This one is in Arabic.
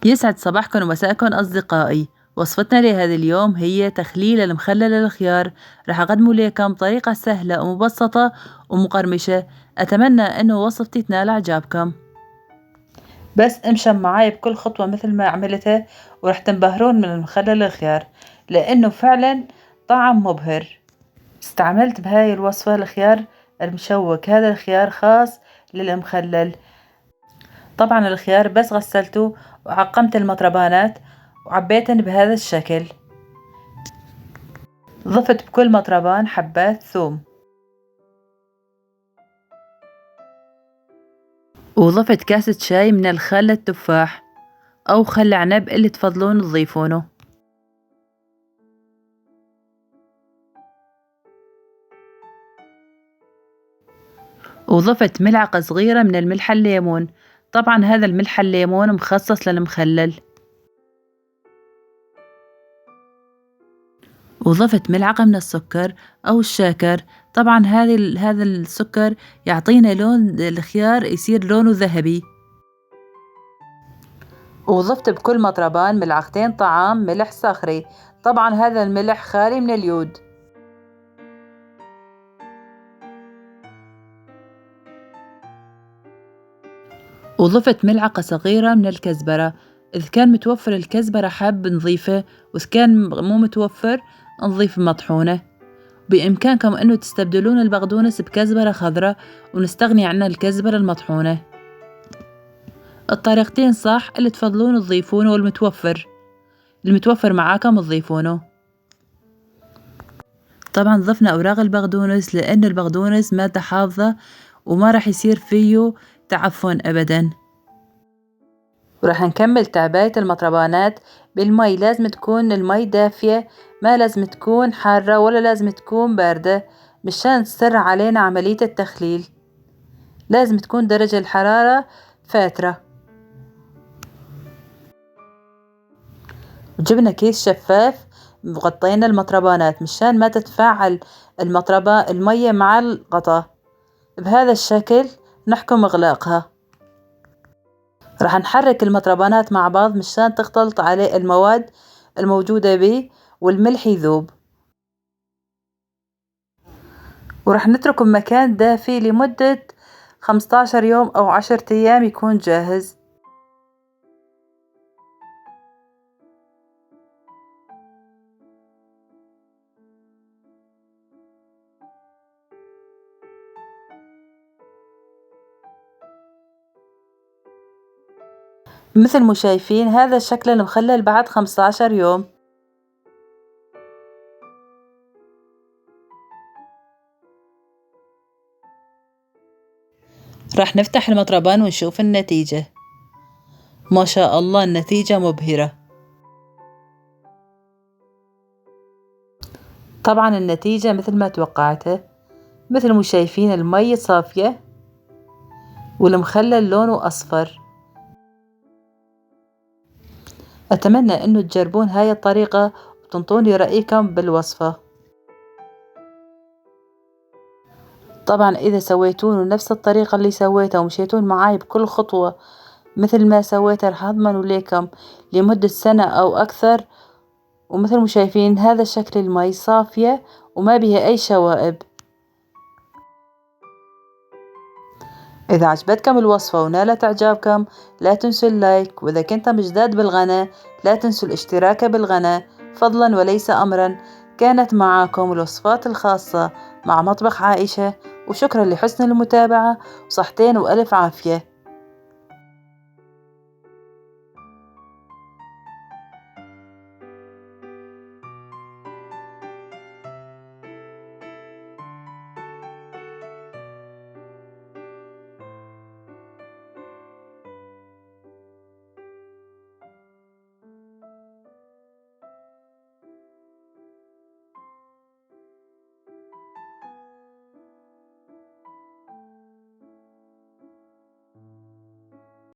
يسعد صباحكم ومساءكم أصدقائي. وصفتنا لهذا اليوم هي تخليل المخلل الخيار. رح أقدمه لكم بطريقة سهلة ومبسطة ومقرمشة. أتمنى أنه وصفتي تنال إعجابكم. بس امشوا معاي بكل خطوة مثل ما عملتها ورح تنبهرون من المخلل الخيار لأنه فعلا طعم مبهر. استعملت بهاي الوصفة الخيار المشوك، هذا الخيار خاص للمخلل. طبعا الخيار بس غسلته وعقمت المطربانات وعبيتن بهذا الشكل. ضفت بكل مطربان حبات ثوم، وضفت كاسة شاي من الخل التفاح أو خل عنب اللي تفضلون تضيفونه. وضفت ملعقة صغيرة من الملح الليمون، طبعا هذا الملح الليمون مخصص للمخلل. وضفت ملعقة من السكر أو الشاكر، طبعا هذا السكر يعطينا لون الخيار يصير لونه ذهبي. وضفت بكل مطربان ملعقتين طعام ملح صخري، طبعا هذا الملح خالي من اليود. وضفت ملعقة صغيرة من الكزبرة، إذا كان متوفر الكزبرة حاب نضيفه، وإذا كان مو متوفر نضيف مطحونة. بإمكانكم أنه تستبدلون البقدونس بكزبرة خضراء ونستغني عن الكزبرة المطحونة. الطريقتين صح، اللي تفضلون تضيفونه المتوفر معاكم تضيفونه. طبعا ضفنا أوراق البقدونس لأن البقدونس مادة حافظة وما راح يصير فيه تعفن أبدا. وراح نكمل تعباية المطربانات بالمي، لازم تكون المي دافية، ما لازم تكون حارة ولا لازم تكون باردة مشان تسرع علينا عملية التخليل. لازم تكون درجة الحرارة فاترة. وجبنا كيس شفاف وغطينا المطربانات مشان ما تتفاعل المية مع الغطاء. بهذا الشكل نحكم إغلاقها. راح نحرك المطربانات مع بعض مشان تختلط عليه المواد الموجودة به والملح يذوب. وراح نتركه بمكان دافي لمدة 15 يوم أو 10 أيام يكون جاهز. مثل ما شايفين هذا شكل المخلل بعد 15 يوم. راح نفتح المطربان ونشوف النتيجة. ما شاء الله النتيجة مبهرة. طبعا النتيجة مثل ما توقعته، مثل ما شايفين المي صافية والمخلل لونه أصفر. أتمنى أنه تجربون هاي الطريقة وتنطوني رأيكم بالوصفة. طبعا إذا سويتون نفس الطريقة اللي سويتها ومشيتون معاي بكل خطوة مثل ما سويتها رح أضمن ليكم لمدة سنة أو أكثر. ومثل ما شايفين هذا شكل المي صافية وما بها أي شوائب. إذا عجبتكم الوصفة ونالت إعجابكم لا تنسوا اللايك، وإذا كنتم جداد بالقناة لا تنسوا الاشتراك بالقناة فضلا وليس أمرا. كانت معاكم الوصفات الخاصة مع مطبخ عائشة، وشكرا لحسن المتابعة وصحتين وألف عافية.